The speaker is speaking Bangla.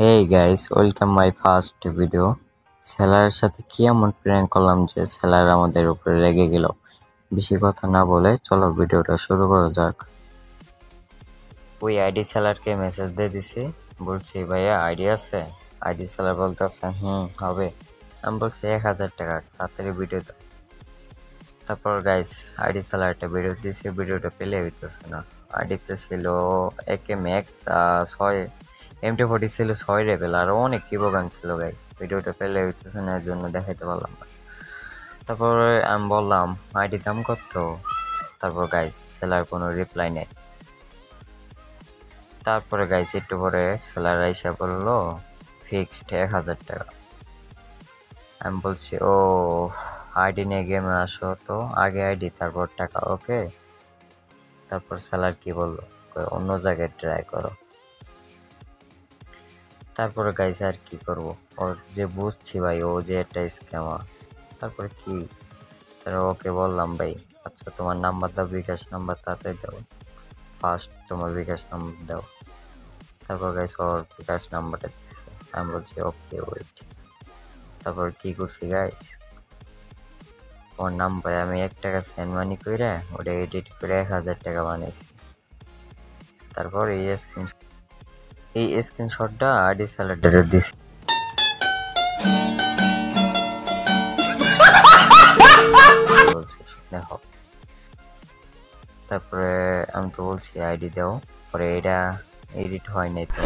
Hey guys, welcome my first video. সেলারের সাথে কি এমন প্র্যাঙ্ক করলাম যে সেলার আমাদের উপরে রেগে গেল। বেশি কথা না বলে চলো ভিডিওটা শুরু করা যাক। ওই আইডি সেলারকে মেসেজ দিয়ে দিছি, বলছি ভাইয়া আইডি আছে। আইডি সেলার বলতেছে হবে। আমি বলছি 1000 টাকা, তাড়াতাড়ি ভিডিও দাও। তারপর গাইস আইডি সেলারটা ভিডিও দিয়েছে, ভিডিওটা পেলে হইতেছে না। আইডিতে ছিল একে ম্যাক্স 6, MT40 ছিল 6 লেভেল, আর অনেক কিবো গান ছিল গাইস। ভিডিওটা পেলে হইতেছে না, এর জন্য দেখাইতে পারলাম না। তারপরে আমি বললাম আইডি দাম কত। তারপর গাইস সেলার কোনো রিপ্লাই নেই। তারপরে গাইস একটু পরে সেলার আইসা বললো ফিক্সড 1000 টাকা। আমি বলছি ও, আইডি নিয়ে গেমে আসো তো, আগে আইডি তারপর টাকা, ওকে। তারপর সেলার কি বললো, অন্য জায়গায় ট্রাই করো। তারপরে গাইস আর কি করব, ও যে বুঝছি ভাই ও যে একটা স্ক্যামার। তারপরে কি, তারা ওকে বললাম ভাই আচ্ছা তোমার নাম্বার দাও, বিকাশ নাম্বার তাড়াতাড়ি দাও, ফার্স্ট তোমার বিকাশ নাম্বার দাও। তারপর গাইস ওর বিকাশ নাম্বারটা দিচ্ছে, আমি বলছি ওকে ওয়েট। তারপর কি করছি গাইস, ওর নাম্বারে আমি 1 টাকা সেন্ড মানি করে ওটা এডিট করে 1000 টাকা বানিয়েছি। তারপর এই স্ক্রিনশটটা আইডি সেলারটারে দিছি। বলছি দেখো। তারপরে আমি তো বলছি আইডি দাও, পরে এটা এডিট হয় নাই তো।